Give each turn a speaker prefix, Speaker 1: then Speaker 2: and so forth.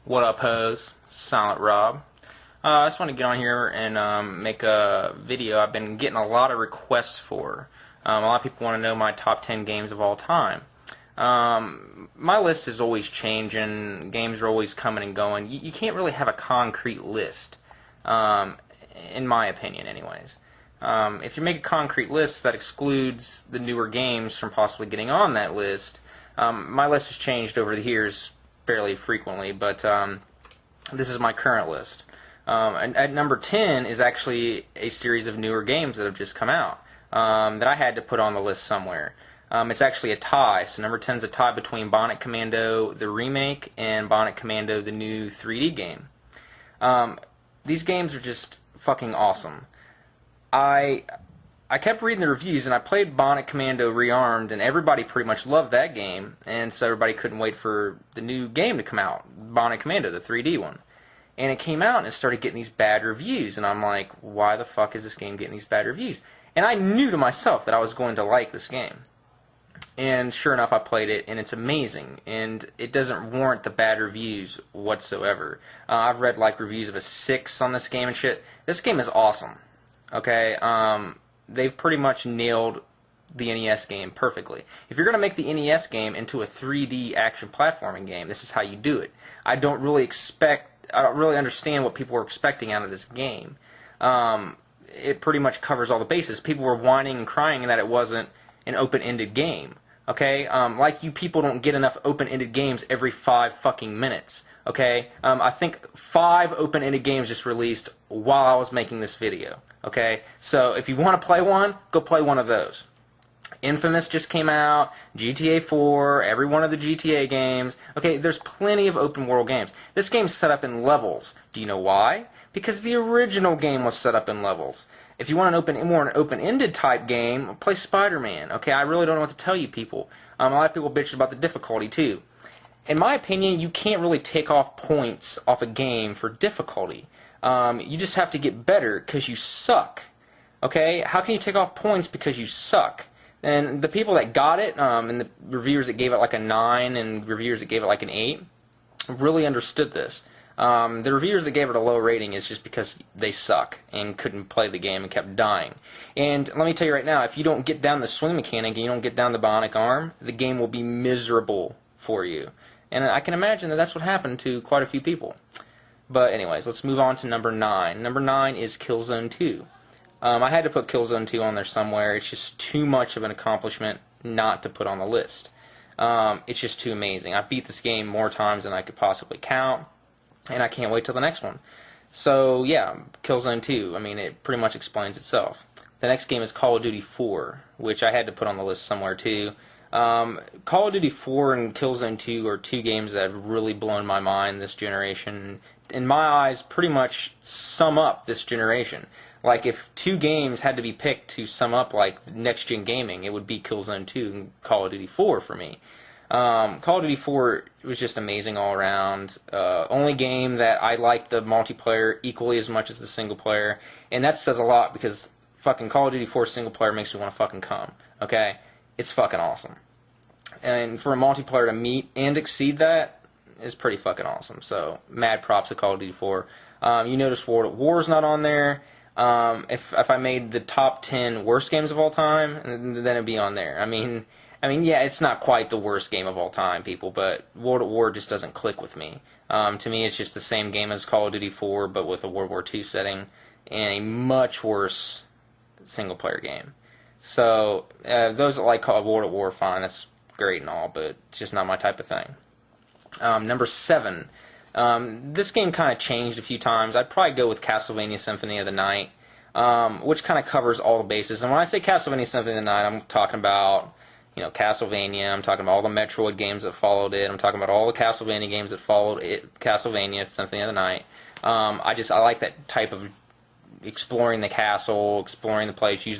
Speaker 1: What up, hoes? Silent Rob. I just want to get on here and make a video I've been getting a lot of requests for. A lot of people want to know my top 10 games of all time. My list is always changing. Games are always coming and going. You can't really have a concrete list, in my opinion anyways. If you make a concrete list that excludes the newer games from possibly getting on that list, my list has changed over the years fairly frequently, but this is my current list. And at number 10 is actually a series of newer games that have just come out that I had to put on the list somewhere. It's actually a tie, so number 10 is a tie between Bionic Commando the remake and Bionic Commando the new 3D game. These games are just fucking awesome. I kept reading the reviews, and I played Bionic Commando Rearmed, and everybody pretty much loved that game, and so everybody couldn't wait for the new game to come out, Bionic Commando, the 3D one. And it came out, and it started getting these bad reviews, and I'm like, why the fuck is this game getting these bad reviews? And I knew to myself that I was going to like this game. And sure enough, I played it, and it's amazing, and it doesn't warrant the bad reviews whatsoever. I've read, like, reviews of a 6 on this game and shit. This game is awesome, okay? They've pretty much nailed the NES game perfectly. If you're going to make the NES game into a 3D action platforming game, this is how you do it. I don't really understand what people were expecting out of this game. It pretty much covers all the bases. People were whining and crying that it wasn't an open-ended game. Okay? Like you people don't get enough open-ended games every 5 fucking minutes. Okay? I think 5 open-ended games just released while I was making this video. Okay? So if you want to play one, go play one of those. Infamous just came out, GTA 4, every one of the GTA games. Okay, there's plenty of open world games. This game's set up in levels. Do you know why? Because the original game was set up in levels. If you want more an open-ended type game, play Spider-Man. Okay, I really don't know what to tell you people. A lot of people bitch about the difficulty too. In my opinion, you can't really take off points off a game for difficulty. You just have to get better because you suck. Okay? How can you take off points because you suck? And the people that got it, and the reviewers that gave it like a 9 and reviewers that gave it like an 8, really understood this. The reviewers that gave it a low rating is just because they suck and couldn't play the game and kept dying. And let me tell you right now, if you don't get down the swing mechanic and you don't get down the bionic arm, the game will be miserable for you. And I can imagine that that's what happened to quite a few people. But anyways, let's move on to number 9. Number 9 is Killzone 2. I had to put Killzone 2 on there somewhere. It's just too much of an accomplishment not to put on the list. It's just too amazing. I beat this game more times than I could possibly count, and I can't wait till the next one. So yeah, Killzone 2, I mean, it pretty much explains itself. The next game is Call of Duty 4, which I had to put on the list somewhere too. Call of Duty 4 and Killzone 2 are 2 games that have really blown my mind this generation. In my eyes, pretty much sum up this generation. Like, if 2 games had to be picked to sum up, like, next-gen gaming, it would be Killzone 2 and Call of Duty 4 for me. Call of Duty 4 was just amazing all around. Only game that I liked the multiplayer equally as much as the single player, and that says a lot because fucking Call of Duty 4 single player makes me want to fucking come. Okay? It's fucking awesome. And for a multiplayer to meet and exceed that is pretty fucking awesome. So, mad props to Call of Duty 4. You notice World at War is not on there. If I made the top 10 worst games of all time, then it'd be on there. I mean, yeah, it's not quite the worst game of all time, people, but World at War just doesn't click with me. To me, it's just the same game as Call of Duty 4, but with a World War II setting and a much worse single-player game. So, those that like Call of World at War, fine, that's great and all, but it's just not my type of thing. Number 7. This game kind of changed a few times. I'd probably go with Castlevania Symphony of the Night, which kind of covers all the bases. And when I say Castlevania Symphony of the Night, I'm talking about, you know, Castlevania. I'm talking about all the Metroid games that followed it. I'm talking about all the Castlevania games that followed it. Castlevania Symphony of the Night. I like that type of exploring the castle, exploring the place, using